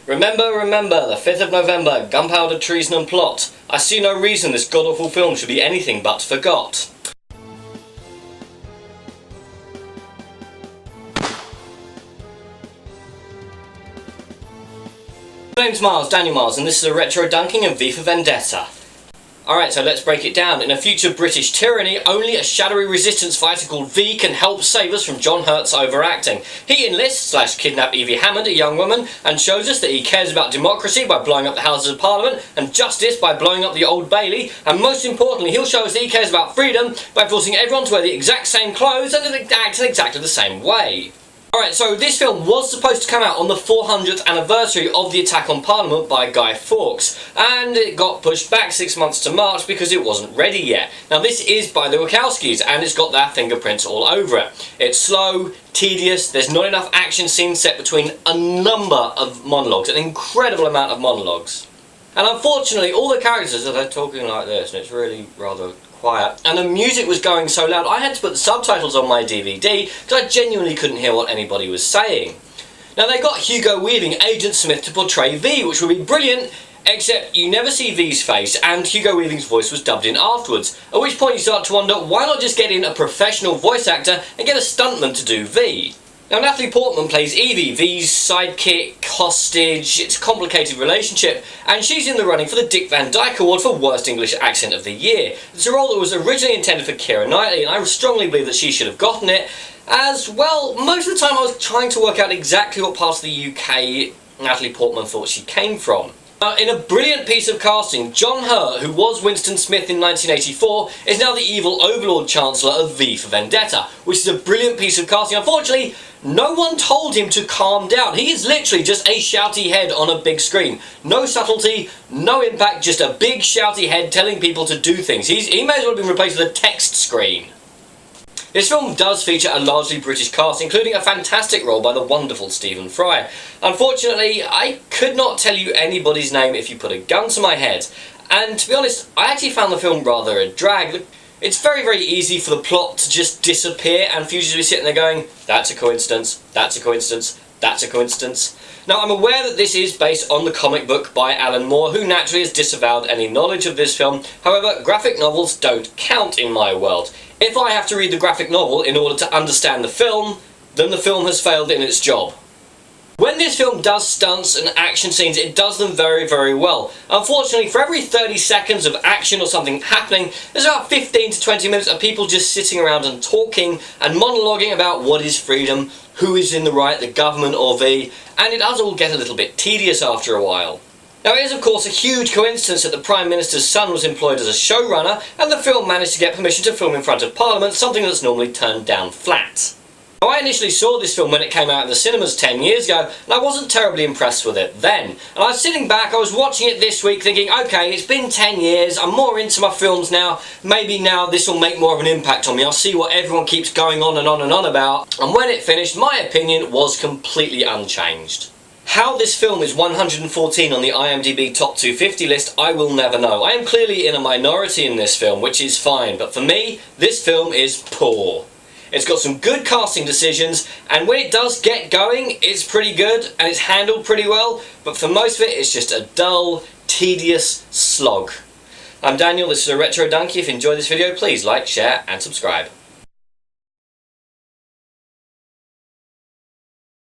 Remember, remember, the 5th of November, gunpowder, treason and plot. I see no reason this god-awful film should be anything but forgot. My name's Miles, Daniel Miles, and this is a retro dunking of V for Vendetta. Alright, so let's break it down. In a future British tyranny, only a shadowy resistance fighter called V can help save us from John Hurt's overacting. He enlists/kidnap Evie Hammond, a young woman, and shows us that he cares about democracy by blowing up the Houses of Parliament, and justice by blowing up the Old Bailey, and most importantly, he'll show us that he cares about freedom by forcing everyone to wear the exact same clothes and act in exactly the same way. Alright, so this film was supposed to come out on the 400th anniversary of the attack on Parliament by Guy Fawkes, and it got pushed back 6 months to March because it wasn't ready yet. Now this is by the Wachowskis, and it's got their fingerprints all over it. It's slow, tedious, there's not enough action scenes set between a number of monologues, an incredible amount of monologues. And unfortunately, all the characters are talking like this, and it's really rather quiet. And the music was going so loud, I had to put the subtitles on my DVD because I genuinely couldn't hear what anybody was saying. Now they got Hugo Weaving, Agent Smith, to portray V, which would be brilliant, except you never see V's face, and Hugo Weaving's voice was dubbed in afterwards. At which point you start to wonder, why not just get in a professional voice actor and get a stuntman to do V? Now Natalie Portman plays Evie, V's sidekick, hostage. It's a complicated relationship, and she's in the running for the Dick Van Dyke Award for Worst English Accent of the Year. It's a role that was originally intended for Keira Knightley, and I strongly believe that she should have gotten it. As well, most of the time I was trying to work out exactly what part of the UK Natalie Portman thought she came from. In a brilliant piece of casting, John Hurt, who was Winston Smith in 1984, is now the evil overlord chancellor of V for Vendetta, which is a brilliant piece of casting. Unfortunately, no one told him to calm down. He is literally just a shouty head on a big screen. No subtlety, no impact, just a big shouty head telling people to do things. He may as well have been replaced with a text screen. This film does feature a largely British cast, including a fantastic role by the wonderful Stephen Fry. Unfortunately, I could not tell you anybody's name if you put a gun to my head, and to be honest, I actually found the film rather a drag. It's very, very easy for the plot to just disappear and for you to be sitting there going, that's a coincidence, that's a coincidence, that's a coincidence. Now, I'm aware that this is based on the comic book by Alan Moore, who naturally has disavowed any knowledge of this film. However, graphic novels don't count in my world. If I have to read the graphic novel in order to understand the film, then the film has failed in its job. When this film does stunts and action scenes, it does them very, very well. Unfortunately, for every 30 seconds of action or something happening, there's about 15 to 20 minutes of people just sitting around and talking and monologuing about what is freedom, who is in the right, the government or V, and it does all get a little bit tedious after a while. Now it is of course a huge coincidence that the Prime Minister's son was employed as a showrunner and the film managed to get permission to film in front of Parliament, something that's normally turned down flat. Now I initially saw this film when it came out in the cinemas 10 years ago, and I wasn't terribly impressed with it then. And I was sitting back, I was watching it this week thinking, okay, it's been 10 years, I'm more into my films now, maybe now this will make more of an impact on me, I'll see what everyone keeps going on and on and on about. And when it finished, my opinion was completely unchanged. How this film is 114 on the IMDb Top 250 list, I will never know. I am clearly in a minority in this film, which is fine, but for me, this film is poor. It's got some good casting decisions, and when it does get going, it's pretty good, and it's handled pretty well, but for most of it, it's just a dull, tedious slog. I'm Daniel, this is a Retro Donkey. If you enjoyed this video, please like, share, and subscribe.